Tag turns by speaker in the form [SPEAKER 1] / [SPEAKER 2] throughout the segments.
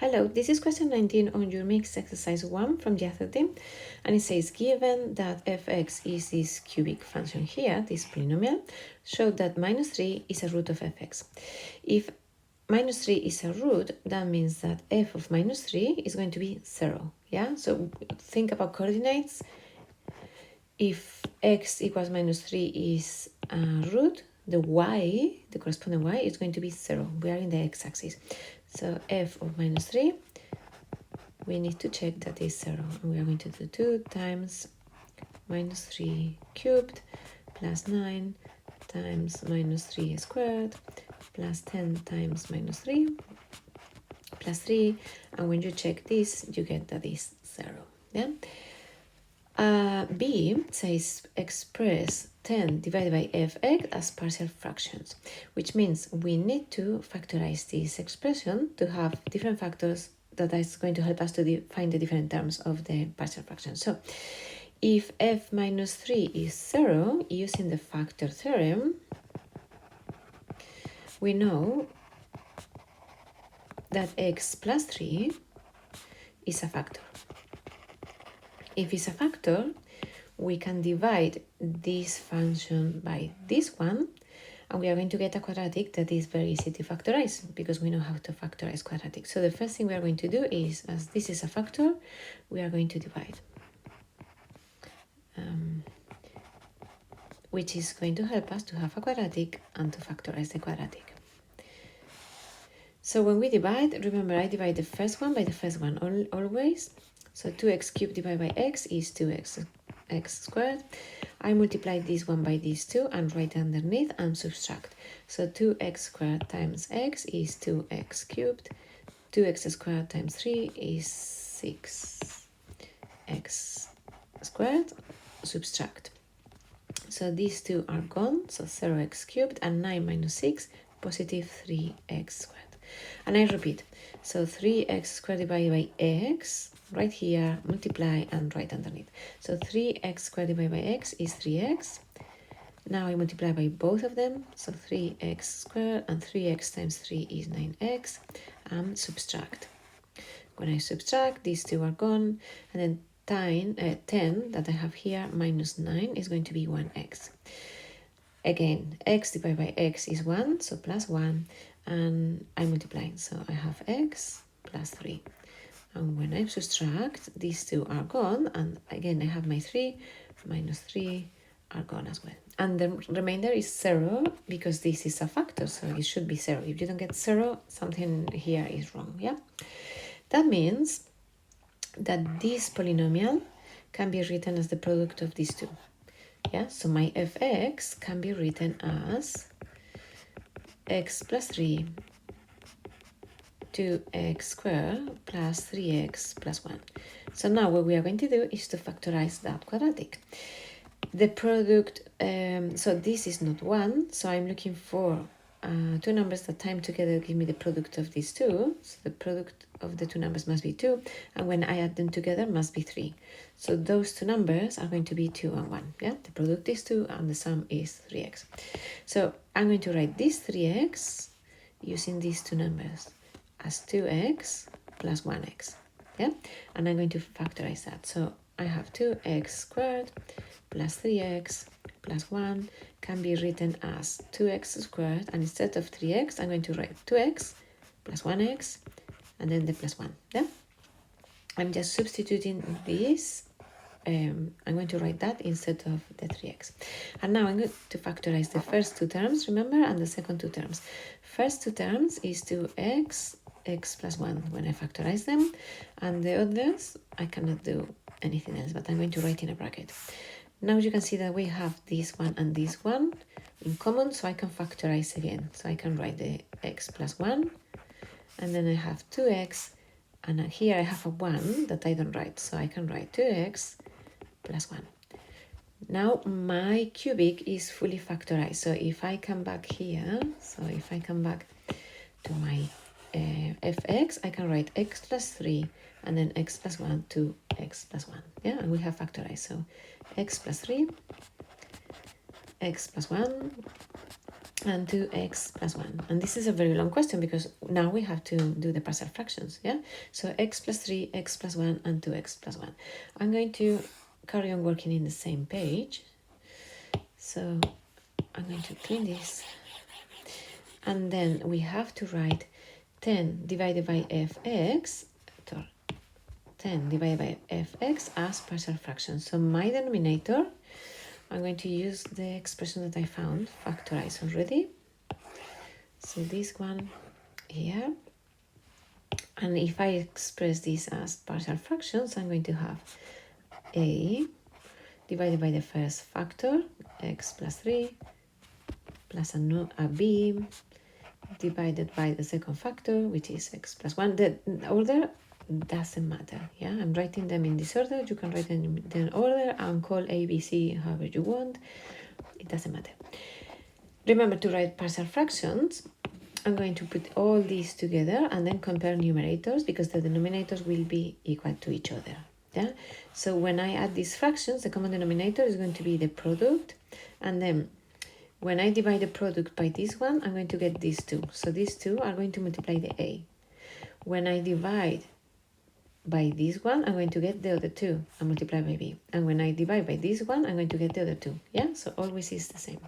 [SPEAKER 1] Hello, this is question 19 on your mixed exercise 1 from yesterday, and it says given that fx is this cubic function here, this polynomial, show that minus 3 is a root of fx. If minus 3 is a root, that means that f of minus 3 is going to be 0, yeah? So think about coordinates. If x equals minus 3 is a root, the y, the corresponding y, is going to be 0. We are in the x-axis. So f of minus 3, we need to check that is 0. And we are going to do 2 times minus 3 cubed plus 9 times minus 3 squared plus 10 times minus 3 plus 3. And when you check this, you get that is 0. Yeah. B says express 10 divided by fx as partial fractions, which means we need to factorize this expression to have different factors that is going to help us to find the different terms of the partial fraction. So if f minus 3 is 0, using the factor theorem, we know that x plus 3 is a factor. If it's a factor, we can divide this function by this one, and we are going to get a quadratic that is very easy to factorize because we know how to factorize quadratic. So the first thing we are going to do is, as this is a factor, we are going to divide, which is going to help us to have a quadratic and to factorize the quadratic. So when we divide, remember I divide the first one by the first one always. So 2x cubed divided by x is 2x squared. I multiply this one by these two and write underneath and subtract. So 2x squared times x is 2x cubed. 2x squared times 3 is 6x squared. Subtract. So these two are gone, so 0x cubed, and 9 minus 6, positive 3x squared. And I repeat, so 3x squared divided by x, right here, multiply and right underneath. So 3x squared divided by x is 3x. Now I multiply by both of them, so 3x squared, and 3x times 3 is 9x, and subtract. When I subtract, these two are gone, and then 10 that I have here minus 9 is going to be 1x. Again, x divided by x is 1, so plus 1, and I'm multiplying, so I have x plus 3. And when I subtract, these two are gone, and again I have my 3 minus 3 are gone as well. And the remainder is 0 because this is a factor, so it should be 0. If you don't get 0, something here is wrong, yeah? That means that this polynomial can be written as the product of these two. Yeah, so my fx can be written as x plus 3 2x squared plus 3x plus 1. So now what we are going to do is to factorize that quadratic. The product, so this is not 1, so I'm looking for two numbers that time together give me the product of these two. So the product of the two numbers must be 2, and when I add them together must be 3. So those two numbers are going to be 2 and 1. Yeah, the product is 2 and the sum is 3x. So I'm going to write this 3x using these two numbers as 2x plus 1x. Yeah, and I'm going to factorize that. So I have 2x squared plus 3x plus 1 can be written as 2x squared, and instead of 3x I'm going to write 2x plus 1x and then the plus 1. Yeah, I'm just substituting this. I'm going to write that instead of the 3x. And now I'm going to factorize the first two terms, remember, and the second two terms. First two terms is 2x x plus 1 when I factorize them, and the others I cannot do anything else, but I'm going to write in a bracket. Now you can see that we have this one and this one in common, so I can factorize again. So I can write the x plus 1, and then I have 2x, and here I have a 1 that I don't write, so I can write 2x plus 1. Now my cubic is fully factorized, so if I come back here, so if I come back to my fx, I can write x plus 3 and then x plus 1 to x plus 1. Yeah, and we have factorized, so x plus 3, x plus 1, and 2x plus 1. And this is a very long question because now we have to do the partial fractions, yeah? So x plus 3, x plus 1, and 2x plus 1. I'm going to carry on working in the same page. So I'm going to clean this. And then we have to write 10 divided by fx, 10 divided by fx as partial fractions. So my denominator, I'm going to use the expression that I found, factorized already. So this one here. And if I express this as partial fractions, I'm going to have a divided by the first factor, x plus 3, plus a b, divided by the second factor, which is x plus 1. The order doesn't matter, yeah? I'm writing them in this order. You can write them in the order and call A, B, C however you want. It doesn't matter. Remember to write partial fractions. I'm going to put all these together and then compare numerators because the denominators will be equal to each other, yeah? So when I add these fractions, the common denominator is going to be the product, and then when I divide the product by this one, I'm going to get these two. So these two are going to multiply the A. When I divide by this one, I'm going to get the other two and multiply by B. And when I divide by this one, I'm going to get the other two. Yeah, so always is the same.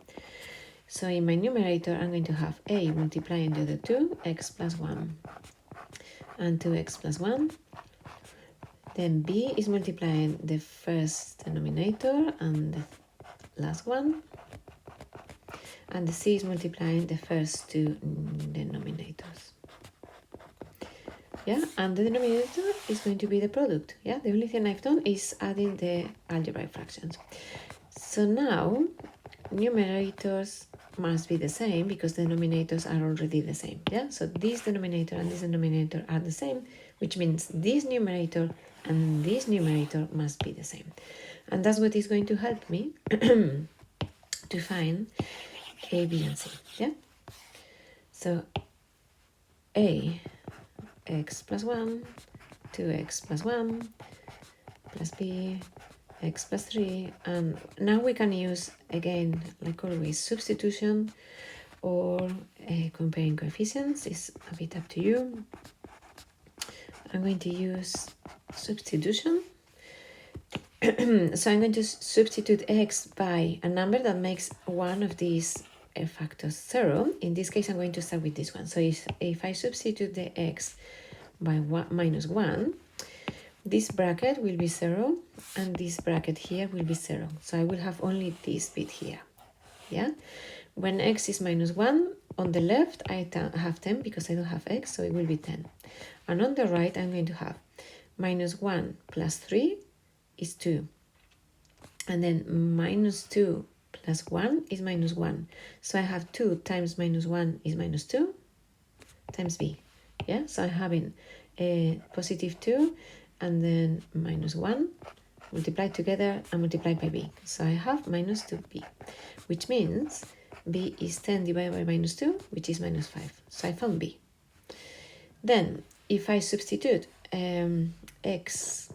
[SPEAKER 1] So in my numerator, I'm going to have A multiplying the other two, x plus 1, and 2x plus 1. Then B is multiplying the first denominator and the last one. And the C is multiplying the first two denominators. Yeah, and the denominator is going to be the product. Yeah, the only thing I've done is adding the algebraic fractions. So now numerators must be the same because the denominators are already the same. Yeah, so this denominator and this denominator are the same, which means this numerator and this numerator must be the same. And that's what is going to help me to find A, B, and C. Yeah, so A, x plus 1, 2x plus 1, plus b, x plus 3, and now we can use, again, like always, substitution or comparing coefficients. Is a bit up to you. I'm going to use substitution. So I'm going to substitute x by a number that makes one of these factors 0. In this case, I'm going to start with this one. So if I substitute the x by minus 1, this bracket will be 0, and this bracket here will be 0. So I will have only this bit here. Yeah. When x is minus 1, on the left I have 10 because I don't have x, so it will be 10. And on the right I'm going to have minus 1 plus 3 is 2. And then minus 2 plus 1 is minus 1. So I have 2 times minus 1 is minus 2 times b. Yeah, so I'm having a positive 2 and then minus 1 multiplied together and multiplied by b. So I have minus 2b, which means b is 10 divided by minus 2, which is minus 5. So I found b. Then if I substitute x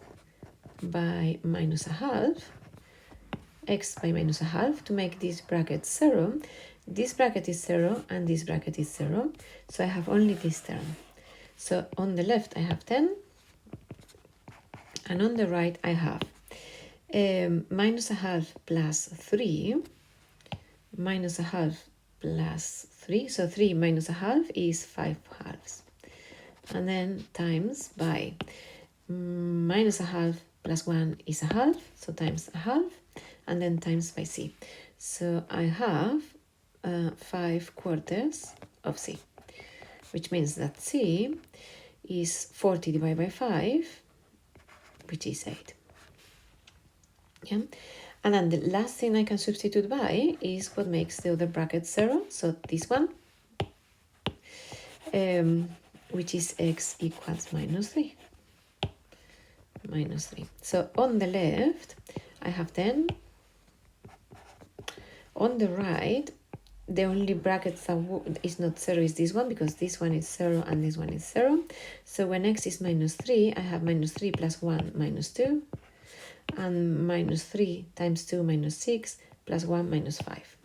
[SPEAKER 1] by minus a half, x by minus a half to make this bracket 0, this bracket is 0 and this bracket is 0, so I have only this term. So on the left I have 10, and on the right I have minus a half plus 3, minus a half plus 3, so 3 minus a half is 5 halves, and then times by minus a half plus 1 is a half, so times a half, and then times by c. So I have 5 quarters of c, which means that c is 40 divided by 5, which is 8. Yeah, and then the last thing I can substitute by is what makes the other bracket 0, so this one, which is x equals minus 3. Minus 3. So on the left I have 10. On the right, the only bracket that is not 0 is this one, because this one is 0 and this one is 0. So when x is minus 3, I have minus 3 plus 1 minus 2, and minus 3 times 2 minus 6 plus 1 minus 5.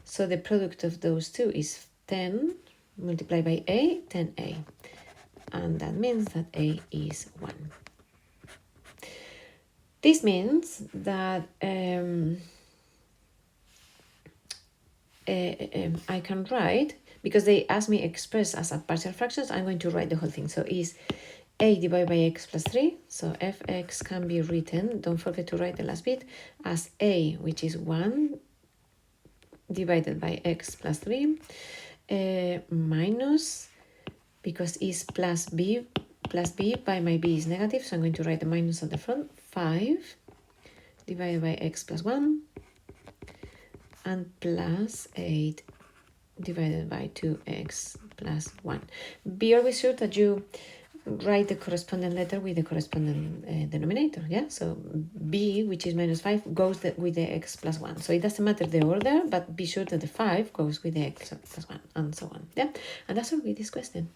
[SPEAKER 1] So the product of those two is 10 multiplied by a, 10a. And that means that a is 1. This means that I can write, because they ask me express as a partial fractions, I'm going to write the whole thing. So is a divided by x plus 3. So fx can be written, don't forget to write the last bit, as a, which is 1 divided by x plus 3, minus, because is plus b by my b is negative, so I'm going to write the minus at the front, 5 divided by x plus 1, and plus 8 divided by 2x plus 1. Be always sure that you write the corresponding letter with the corresponding denominator, yeah? So b, which is minus 5, goes with the x plus 1. So it doesn't matter the order, but be sure that the 5 goes with the x plus 1, and so on, yeah? And that's all with this question.